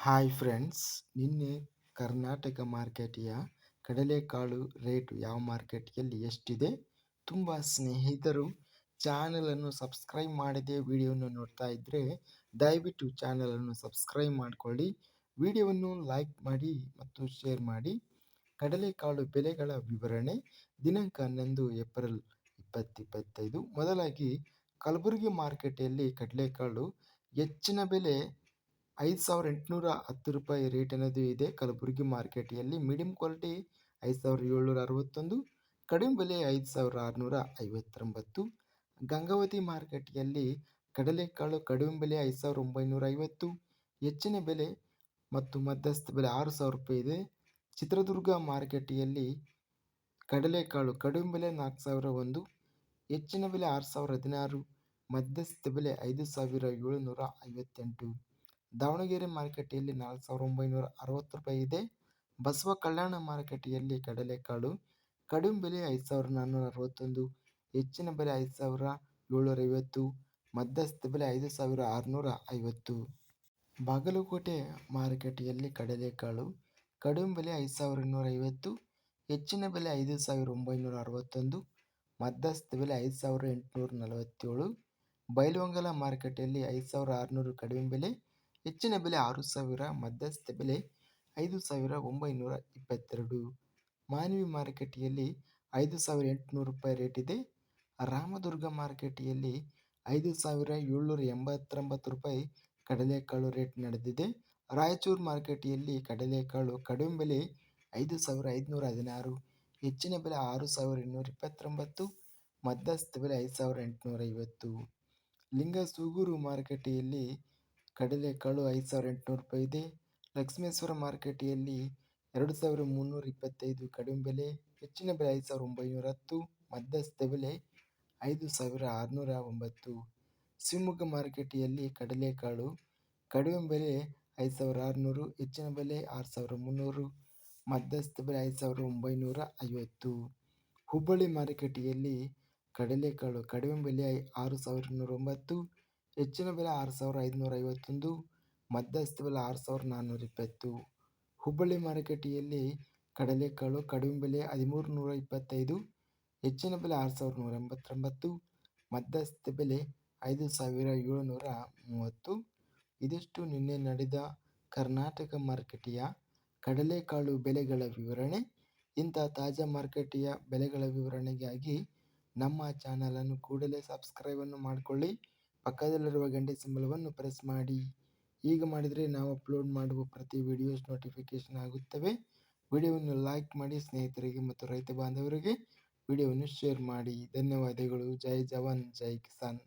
Hi friends, ನಿನ್ನೆ ಕರ್ನಾಟಕ ಮಾರ್ಕೆಟಿಯ ಕಡಲೆಕಾಳು rate ಯಾವ ಮಾರ್ಕೆಟ್‌ನಲ್ಲಿ ಎಷ್ಟಿದೆ? ತುಂಬ ಸ್ನೇಹಿತರು ಚಾನಲನ್ನು ಸಬ್ಸ್ಕ್ರೈಬ್ ಮಾಡದೆ ವಿಡಿಯೋವನ್ನು ನೋಡ್ತಾ ಇದ್ದರೆ ದಯವಿಟ್ಟು ಚಾನಲನ್ನು ಸಬ್ಸ್ಕ್ರೈಬ್ ಮಾಡಿಕೊಳ್ಳಿ, ವಿಡಿಯೋವನ್ನು ಲೈಕ್ ಮಾಡಿ ಮತ್ತು ಶೇರ್ ಮಾಡಿ. ಕಡಲೆಕಾಳು ಬೆಲೆಗಳ ವಿವರಣೆ ದಿನಾಂಕ 11 ಏಪ್ರಿಲ್ 2025. ಮೊದಲಾಗಿ ಕಲಬುರಗಿ ಮಾರುಕಟ್ಟೆಯಲ್ಲಿ ಕಡಲೆಕಾಳು ಹೆಚ್ಚಿನ ಬೆಲೆ ₹5,810 ರೇಟ್ ಅನ್ನೋದು ಇದೆ. ಕಲಬುರಗಿ ಮಾರ್ಕೆಟೆಯಲ್ಲಿ ಮೀಡಿಯಂ ಕ್ವಾಲಿಟಿ 5,761, ಕಡಿಮೆ ಬೆಲೆ 5,659. ಗಂಗಾವತಿ ಮಾರ್ಕೆಟೆಯಲ್ಲಿ ಕಡಲೆಕಾಳು ಕಡಿಮೆ ಬೆಲೆ 5,950, ಹೆಚ್ಚಿನ ಬೆಲೆ ಮತ್ತು ಮಧ್ಯಸ್ಥ ಬೆಲೆ ₹6,000 ಇದೆ. ಚಿತ್ರದುರ್ಗ ಮಾರುಕಟ್ಟೆಯಲ್ಲಿ ಕಡಲೆಕಾಳು ಕಡಿಮೆ ಬೆಲೆ 4,001, ಹೆಚ್ಚಿನ ಬೆಲೆ 6,016, ಮಧ್ಯಸ್ಥ ಬೆಲೆ 5,758. ದಾವಣಗೆರೆ ಮಾರುಕಟ್ಟೆಯಲ್ಲಿ 4,960 ಇದೆ. ಬಸವ ಕಲ್ಯಾಣ ಮಾರುಕಟ್ಟೆಯಲ್ಲಿ ಕಡಲೆಕಾಳು ಕಡಿಮೆ ಬೆಲೆ 5,461, ಹೆಚ್ಚಿನ ಬೆಲೆ 5,750, ಮಧ್ಯಸ್ಥ ಬೆಲೆ 5,650. ಬಾಗಲಕೋಟೆ ಮಾರುಕಟ್ಟೆಯಲ್ಲಿ ಕಡಲೆಕಾಳು ಕಡಿಮೆ ಬೆಲೆ 5,250, ಹೆಚ್ಚಿನ ಬೆಲೆ 5,961, ಮಧ್ಯಸ್ಥ ಬೆಲೆ 5,847. ಬೈಲಹೊಂಗಲ ಮಾರುಕಟ್ಟೆಯಲ್ಲಿ 5,600 ಕಡಿಮೆ ಬೆಲೆ, ಹೆಚ್ಚಿನ ಬೆಲೆ 6,000, ಮಧ್ಯಸ್ಥ ಬೆಲೆ 5,922. ಮಾನ್ವಿ ಮಾರುಕಟ್ಟೆಯಲ್ಲಿ 5,800 ರೇಟ್ ಇದೆ. ರಾಮದುರ್ಗ ಮಾರುಕಟ್ಟೆಯಲ್ಲಿ 5,789 ಕಡಲೆಕಾಳು ರೇಟ್ ನಡೆದಿದೆ. ರಾಯಚೂರು ಮಾರುಕಟ್ಟೆಯಲ್ಲಿ ಕಡಲೆಕಾಳು ಕಡಿಮೆ ಬೆಲೆ 5,516, ಹೆಚ್ಚಿನ ಬೆಲೆ 6,229, ಮಧ್ಯಸ್ಥ ಬೆಲೆ 5,850. ಲಿಂಗಸೂಗೂರು ಮಾರುಕಟ್ಟೆಯಲ್ಲಿ ಕಡಲೆಕಾಳು 5,800 ಇದೆ. ಲಕ್ಷ್ಮೇಶ್ವರ ಮಾರುಕಟ್ಟೆಯಲ್ಲಿ 2,325 ಕಡಿಮೆ ಬೆಲೆ, ಹೆಚ್ಚಿನ ಬೆಲೆ 5,910, ಮಧ್ಯಸ್ಥ ಬೆಲೆ 5,609. ಶಿವಮೊಗ್ಗ ಮಾರುಕಟ್ಟೆಯಲ್ಲಿ ಕಡಲೆಕಾಳು ಕಡಿಮೆ ಬೆಲೆ 5,600, ಹೆಚ್ಚಿನ ಬೆಲೆ 6,300, ಮಧ್ಯಸ್ಥ ಬೆಲೆ 5,950. ಹುಬ್ಬಳ್ಳಿ ಮಾರುಕಟ್ಟೆಯಲ್ಲಿ ಕಡಲೆಕಾಳು ಕಡಿಮೆ ಬೆಲೆ 6,209, ಹೆಚ್ಚಿನ ಬೆಲೆ 6,551, ಮಧ್ಯಸ್ಥ ಬೆಲೆ 6,420. ಹುಬ್ಬಳ್ಳಿ ಮಾರುಕಟ್ಟೆಯಲ್ಲಿ ಕಡಲೆಕಾಳು ಕಡಿಮೆ ಬೆಲೆ 1,325, ಹೆಚ್ಚಿನ ಬೆಲೆ 6,189, ಮಧ್ಯಸ್ಥ ಬೆಲೆ 5,730. ಇದಿಷ್ಟು ನಿನ್ನೆ ನಡೆದ ಕರ್ನಾಟಕ ಮಾರುಕಟ್ಟೆಯ ಕಡಲೆಕಾಳು ಬೆಲೆಗಳ ವಿವರಣೆ. ಇಂಥ ತಾಜಾ ಮಾರುಕಟ್ಟೆಯ ಬೆಲೆಗಳ ವಿವರಣೆಗಾಗಿ ನಮ್ಮ ಚಾನಲನ್ನು ಕೂಡಲೇ ಸಬ್ಸ್ಕ್ರೈಬನ್ನು ಮಾಡಿಕೊಳ್ಳಿ, ಪಕ್ಕದಲ್ಲಿರುವ ಗಂಟೆ ಸಿಂಬಲವನ್ನು ಪ್ರೆಸ್ ಮಾಡಿ. ಹೀಗೆ ಮಾಡಿದರೆ ನಾವು ಅಪ್ಲೋಡ್ ಮಾಡುವ ಪ್ರತಿ ವಿಡಿಯೋಸ್ ನೋಟಿಫಿಕೇಷನ್ ಆಗುತ್ತವೆ. ವಿಡಿಯೋವನ್ನು ಲೈಕ್ ಮಾಡಿ, ಸ್ನೇಹಿತರಿಗೆ ಮತ್ತು ರೈತ ಬಾಂಧವರಿಗೆ ವಿಡಿಯೋವನ್ನು ಶೇರ್ ಮಾಡಿ. ಧನ್ಯವಾದಗಳು. ಜೈ ಜವಾನ್, ಜೈ ಕಿಸಾನ್.